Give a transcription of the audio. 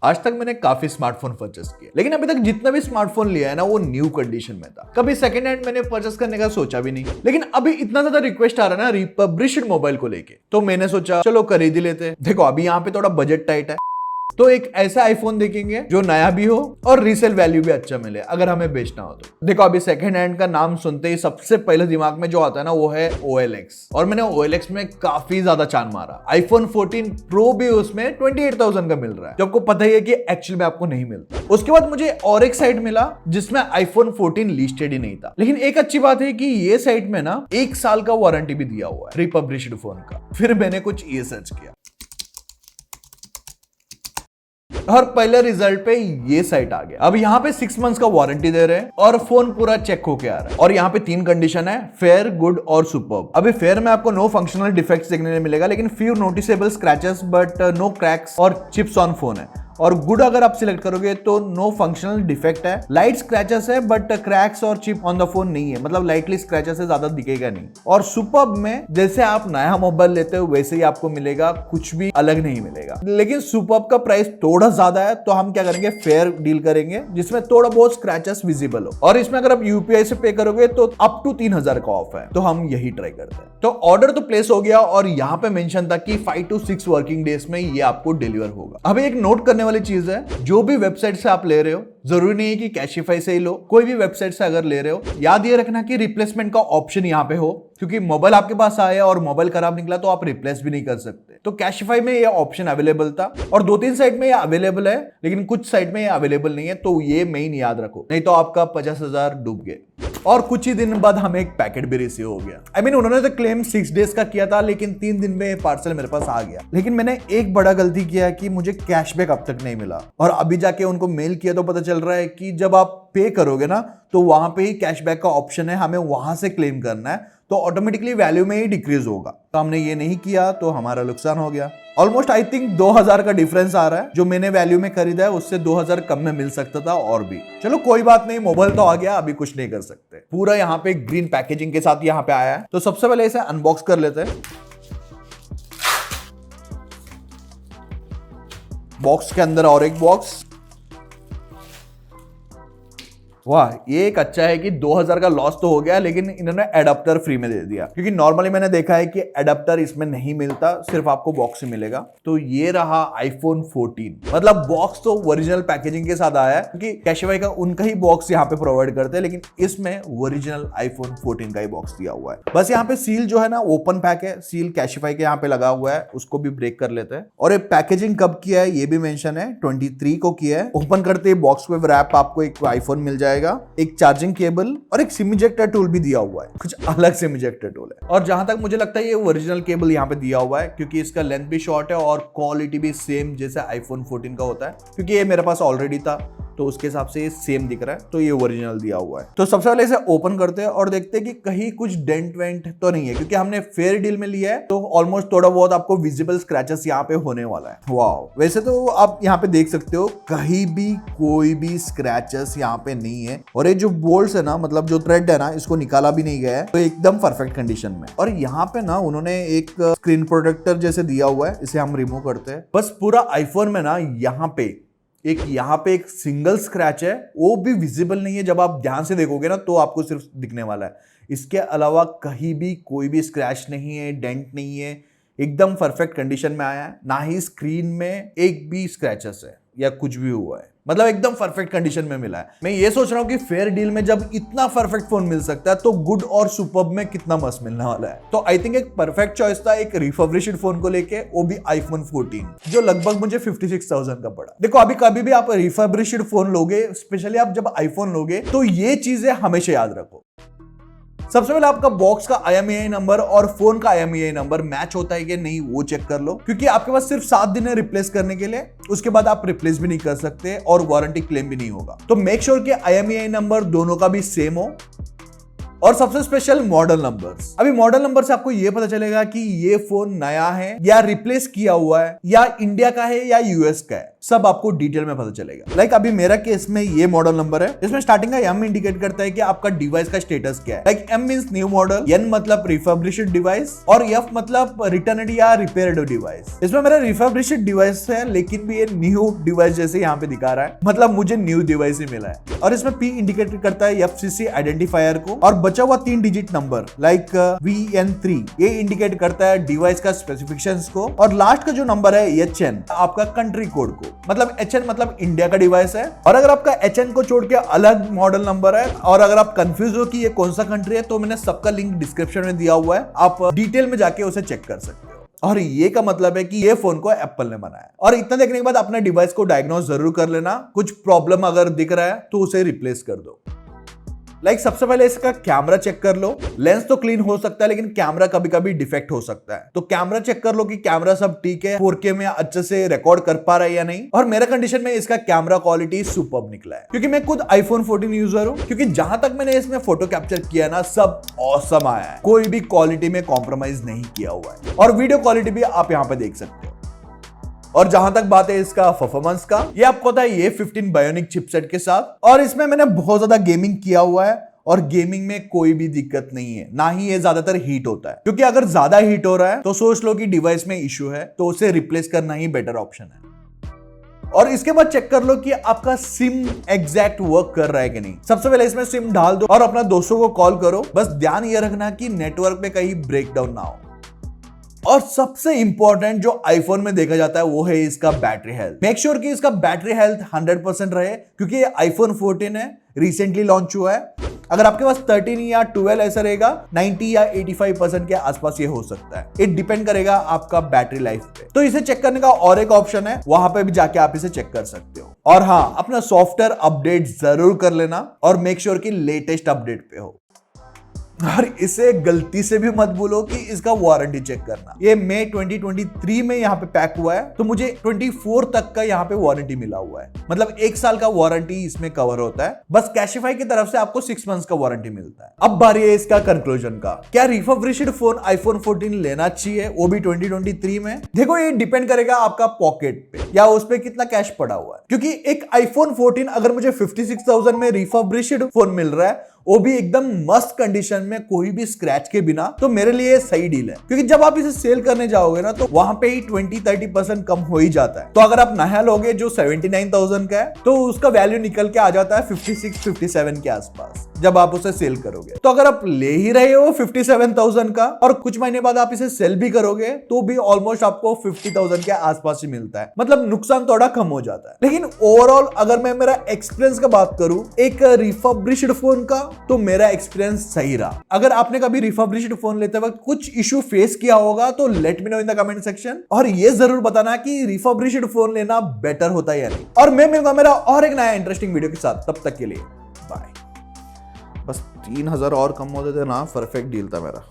आज तक मैंने काफी स्मार्टफोन परचेस किए, लेकिन अभी तक जितना भी स्मार्टफोन लिया है ना वो न्यू कंडीशन में था। कभी सेकंड हैंड मैंने परचेस करने का सोचा भी नहीं। लेकिन अभी इतना ज्यादा रिक्वेस्ट आ रहा है ना रिपब्लिश्ड मोबाइल को लेके, तो मैंने सोचा चलो खरीद ही लेते हैं। देखो अभी यहाँ पे थोड़ा बजट टाइट है, तो एक ऐसा आईफोन देखेंगे जो नया भी हो और रीसेल वैल्यू भी अच्छा मिले अगर हमें बेचना हो तो। देखो अभी सेकंड हैंड का नाम सुनते ही सबसे पहले दिमाग में जो आता है ना वो है OLX, और मैंने OLX में काफी ज्यादा चांद मारा। आईफोन 14 प्रो भी उसमें 28,000 का मिल रहा है, जो आपको पता ही है कि एक्चुअल में आपको नहीं मिलता। उसके बाद मुझे और एक साइट मिला जिसमें आईफोन 14 लिस्टेड ही नहीं था, लेकिन एक अच्छी बात है कि ये साइट में ना 1 साल का वारंटी भी दिया हुआ है रिपब्लिश्ड फोन का। फिर मैंने कुछ ये सर्च किया और पहले रिजल्ट पे ये साइट आ गया। अब यहाँ पे 6 मंथ्स का वारंटी दे रहे हैं और फोन पूरा चेक होके आ रहा है। और यहाँ पे 3 कंडीशन है, फेयर, गुड और सुपर्ब। अभी फेयर में आपको नो फंक्शनल डिफेक्ट्स देखने को मिलेगा, लेकिन few noticeable scratches but no cracks और चिप्स ऑन फोन है। और गुड अगर आप सिलेक्ट करोगे तो नो फंक्शनल डिफेक्ट है, लाइट स्क्रैचेस है बट क्रैक्स और चिप ऑन द फोन नहीं है, मतलब लाइटली स्क्रैचेस है, ज्यादा दिखेगा नहीं। और सुपर्ब में जैसे आप नया मोबाइल लेते हो वैसे ही आपको मिलेगा, कुछ भी अलग नहीं मिलेगा। लेकिन सुपर्ब का प्राइस थोड़ा ज्यादा है, तो हम क्या करेंगे, फेयर डील करेंगे जिसमें थोड़ा बहुत स्क्रैचेस विजिबल हो। और इसमें अगर आप UPI से पे करोगे तो अप टू 3,000 का ऑफ है, तो हम यही ट्राई करते हैं। तो ऑर्डर तो प्लेस हो गया और यहाँ पे मेंशन था कि 5 to 6 वर्किंग डेज में ये आपको डिलीवर होगा। अभी एक नोट करने वाली चीज है, जो भी वेबसाइट से आप ले रहे हो जरूरी नहीं है कि कैशिफाई से ही लो, कोई भी वेबसाइट से अगर ले रहे हो याद ये रखना कि रिप्लेसमेंट का ऑप्शन यहाँ पे हो, क्योंकि मोबाइल आपके पास आया और मोबाइल खराब निकला तो आप रिप्लेस भी नहीं कर सकते। तो कैशिफाई में ये ऑप्शन अवेलेबल था और 2-3 साइट में ये अवेलेबल है, लेकिन कुछ साइट में ये अवेलेबल नहीं है, तो ये मेन याद रखो, नहीं तो आपका 50,000 डूब गए। और कुछ ही दिन बाद हमें एक पैकेट भी रिसीव हो गया। उन्होंने तो क्लेम 6 डेज का किया था, लेकिन 3 दिन में पार्सल मेरे पास आ गया। लेकिन मैंने एक बड़ा गलती किया कि मुझे कैशबैक अब तक नहीं मिला, और अभी जाके उनको मेल किया तो पता चल रहा है कि जब आप पे करोगे ना तो वहां पे ही कैशबैक का ऑप्शन है, हमें वहां से क्लेम करना है, तो ऑटोमेटिकली वैल्यू में ही डिक्रीज होगा। तो हमने ये नहीं किया तो हमारा नुकसान हो गया। ऑलमोस्ट आई थिंक 2,000 का डिफरेंस आ रहा है, जो मैंने वैल्यू में खरीदा है उससे 2,000 कम में मिल सकता था और भी। चलो कोई बात नहीं, मोबाइल तो आ गया, अभी कुछ नहीं कर सकते। पूरा यहाँ पे ग्रीन पैकेजिंग के साथ यहाँ पे आया है, तो सबसे पहले इसे अनबॉक्स कर लेते हैं। बॉक्स के अंदर और एक बॉक्स। वाह, ये एक अच्छा है कि 2,000 का लॉस तो हो गया, लेकिन इन्होंने एडाप्टर फ्री में दे दिया, क्योंकि नॉर्मली मैंने देखा है कि एडाप्टर इसमें नहीं मिलता, सिर्फ आपको बॉक्स ही मिलेगा। तो ये रहा आईफोन 14, मतलब बॉक्स तो ओरिजिनल पैकेजिंग के साथ आया है, क्योंकि कैशिफाई का उनका ही बॉक्स यहाँ पे प्रोवाइड करते हैं, लेकिन इसमें ओरिजिनल आईफोन 14 का ही बॉक्स दिया हुआ है। बस यहाँ पे सील जो है ना ओपन पैक है, सील कैशिफाई के यहाँ पे लगा हुआ है, उसको भी ब्रेक कर लेते हैं। और ये पैकेजिंग कब किया है ये भी मेंशन है, 23 को किया है। ओपन करते ही बॉक्स पे रैप आपको एक आईफोन मिल जाएगा, एक चार्जिंग केबल और एक सिम इजेक्टर टूल भी दिया हुआ है, कुछ अलग सिम इजेक्टर टूल है। और जहां तक मुझे लगता है ये ओरिजिनल केबल यहाँ पे दिया हुआ है, क्योंकि इसका लेंथ भी शॉर्ट है और क्वालिटी भी सेम जैसे आईफोन 14 का होता है, क्योंकि ये मेरे पास ऑलरेडी था तो उसके हिसाब से ये सेम दिख रहा है, तो ये ओरिजिनल दिया हुआ है। तो सबसे पहले इसे ओपन करते हैं और देखते हैं कि कहीं कुछ डेंट वेंट तो नहीं है, क्योंकि हमने फेयर डील में लिया है, तो ऑलमोस्ट थोड़ा बहुत आपको विजिबल स्क्रैचेस यहाँ पे होने वाला है। वाह, वैसे तो आप यहाँ पे देख सकते हो कहीं भी कोई भी स्क्रैचेस यहाँ पे नहीं है, और ये जो बोल्ट्स है ना, मतलब जो थ्रेड है ना, इसको निकाला भी नहीं गया है, तो एकदम परफेक्ट कंडीशन में। और यहाँ पे ना उन्होंने एक स्क्रीन प्रोटेक्टर जैसे दिया हुआ है, इसे हम रिमूव करते हैं। बस पूरा आईफोन में ना यहाँ पे एक सिंगल स्क्रैच है, वो भी विजिबल नहीं है, जब आप ध्यान से देखोगे ना तो आपको सिर्फ दिखने वाला है। इसके अलावा कहीं भी कोई भी स्क्रैच नहीं है, डेंट नहीं है, एकदम परफेक्ट कंडीशन में आया है। ना ही स्क्रीन में एक भी स्क्रैचेस है या कुछ भी हुआ है, मतलब एकदम परफेक्ट कंडीशन में मिला है। मैं ये सोच रहा हूँ कि फेयर डील में जब इतना परफेक्ट फोन मिल सकता है तो गुड और सुपर्ब में कितना मस्त मिलने वाला है। तो आई थिंक एक परफेक्ट चॉइस था एक रिफर्बिश्ड फोन को लेके, वो भी आईफोन 14, जो लगभग मुझे 56,000 का पड़ा। देखो अभी कभी भी आप रिफर्बिश्ड फोन लोगे, स्पेशली आप जब आईफोन लोगे, तो ये चीजें हमेशा याद रखो। सबसे पहले आपका बॉक्स का IMEI नंबर और फोन का IMEI नंबर मैच होता है कि नहीं वो चेक कर लो, क्योंकि आपके पास सिर्फ 7 दिन है रिप्लेस करने के लिए, उसके बाद आप रिप्लेस भी नहीं कर सकते और वारंटी क्लेम भी नहीं होगा। तो मेक श्योर कि IMEI नंबर दोनों का भी सेम हो। और सबसे स्पेशल मॉडल नंबर्स। अभी मॉडल नंबर से आपको ये पता चलेगा कि ये फोन नया है या रिप्लेस किया हुआ है या इंडिया का है या US का है। सब आपको डिटेल में पता चलेगा। लाइक अभी मेरा केस में ये मॉडल नंबर है, इसमें स्टार्टिंग का M इंडिकेट करता है कि आपका डिवाइस का स्टेटस क्या है। Like M means new model, N मतलब रिफर्बिश्ड डिवाइस और F मतलब रिटर्नड या रिपेयर्ड डिवाइस। इसमें मेरा रिफर्बिश्ड डिवाइस है लेकिन भी ये न्यू डिवाइस जैसे यहाँ पे दिखा रहा है, मतलब मुझे न्यू डिवाइस ही मिला है। और इसमें P इंडिकेट करता है FCC आइडेंटिफायर को और बचा हुआ 3 डिजिट नंबर लाइक VN3 ये इंडिकेट करता है डिवाइस का स्पेसिफिकेशंस को और लास्ट का जो नंबर है HN आपका कंट्री कोड को, मतलब HN मतलब इंडिया का डिवाइस है। और अगर आपका HN को छोड़ के अलग मॉडल नंबर है और अगर आप कंफ्यूज हो कि ये कौन सा कंट्री है तो मैंने सबका लिंक डिस्क्रिप्शन में दिया हुआ है, आप डिटेल में जाके उसे चेक कर सकते हो। और ये का मतलब है कि ये फोन को एप्पल ने बनाया। और इतना देखने के बाद अपने डिवाइस को डायग्नोस जरूर कर लेना, कुछ प्रॉब्लम अगर दिख रहा है तो उसे रिप्लेस कर दो। लाइक सबसे पहले इसका कैमरा चेक कर लो। लेंस तो क्लीन हो सकता है लेकिन कैमरा कभी कभी डिफेक्ट हो सकता है, तो कैमरा चेक कर लो कि कैमरा सब ठीक है, 4K में अच्छे से रिकॉर्ड कर पा रहा है या नहीं। और मेरा कंडीशन में इसका कैमरा क्वालिटी सुपर्ब निकला है क्योंकि मैं खुद iPhone 14 यूजर हूं, क्योंकि जहां तक मैंने इसमें फोटो कैप्चर किया ना सब ऑसम आया है, कोई भी क्वालिटी में कॉम्प्रोमाइज नहीं किया हुआ है। और वीडियो क्वालिटी भी आप यहां पे देख सकते हो। और जहां तक बात है इसका परफॉर्मेंस का, ये आपको पता है ये 15 बायोनिक चिपसेट के साथ, और इसमें मैंने बहुत ज्यादा गेमिंग किया हुआ है और गेमिंग में कोई भी दिक्कत नहीं है, ना ही ये ज्यादातर हीट होता है। क्योंकि अगर ज्यादा हीट हो रहा है तो सोच लो कि डिवाइस में इश्यू है, तो उसे रिप्लेस करना ही बेटर ऑप्शन है। और इसके बाद चेक कर लो कि आपका सिम एग्जैक्ट वर्क कर रहा है कि नहीं। सबसे पहले इसमें सिम डाल दो और अपना दोस्तों को कॉल करो, बस ध्यान ये रखना कि नेटवर्क में कहीं ब्रेकडाउन ना हो। और सबसे इंपॉर्टेंट जो आईफोन में देखा जाता है वो है इसका बैटरी हेल्थ। मेक श्योर कि इसका बैटरी हेल्थ 100% रहे, क्योंकि ये आईफोन 14 है, रिसेंटली लॉन्च हुआ है। अगर आपके पास 13 या 12 ऐसा रहेगा 90 या 85% के आसपास ये हो सकता है। ये डिपेंड करेगा आपका बैटरी लाइफ पे। तो इसे चेक करने का और एक ऑप्शन है, वहां पे भी जाके आप इसे चेक कर सकते हो। और हाँ, अपना सॉफ्टवेयर अपडेट जरूर कर लेना और मेक श्योर कि लेटेस्ट अपडेट पे हो। और इसे गलती से भी मत भूलो कि इसका वारंटी चेक करना। ये मई 2023 में यहाँ पे पैक हुआ है, तो मुझे 24 तक का यहाँ पे वारंटी मिला हुआ है, मतलब 1 साल का वारंटी इसमें कवर होता है। बस कैशिफाई की तरफ से आपको 6 मंथ्स का वारंटी मिलता है। अब बारी है इसका कंक्लूजन का, क्या रिफर्बिश्ड फोन आईफोन 14 लेना चाहिए, वो भी 2023 में? देखो ये डिपेंड करेगा आपका पॉकेट पे या उस पे कितना कैश पड़ा हुआ है, क्योंकि एक आईफोन 14 अगर मुझे 56,000 में रिफर्बिश्ड फोन मिल रहा है, वो भी एकदम मस्त कंडीशन में, कोई भी स्क्रैच के बिना, तो मेरे लिए सही डील है। क्योंकि जब आप इसे सेल करने जाओगे ना तो वहां पे ही 20-30% कम हो ही जाता है। तो अगर आप नया लोगे जो 79,000 का है, तो उसका वैल्यू निकल के आ जाता है 56-57 के आसपास जब आप उसे सेल करोगे। तो अगर आप ले ही रहे हो 57,000 का और कुछ महीने बाद आप इसे सेल भी करोगे तो भी ऑलमोस्ट आपको 50,000 के आसपास ही मिलता है, मतलब नुकसान थोड़ा कम हो जाता है। लेकिन ओवरऑल अगर मैं मेरा एक्सपीरियंस का बात करूं एक रिफर्बिश्ड फोन का, तो मेरा एक्सपीरियंस सही रहा। अगर आपने कभी रिफर्बिश्ड फोन लेते वक्त कुछ इशू फेस किया होगा तो let me know in the comment section, और ये जरूर बताना कि रिफर्बिश्ड फोन लेना बेटर होता है या नहीं। और मैं मिलूंगा मेरा और एक नया इंटरेस्टिंग वीडियो के साथ, तब तक के लिए बाय। बस 3,000 और कम होते थे ना, परफेक्ट डील था मेरा।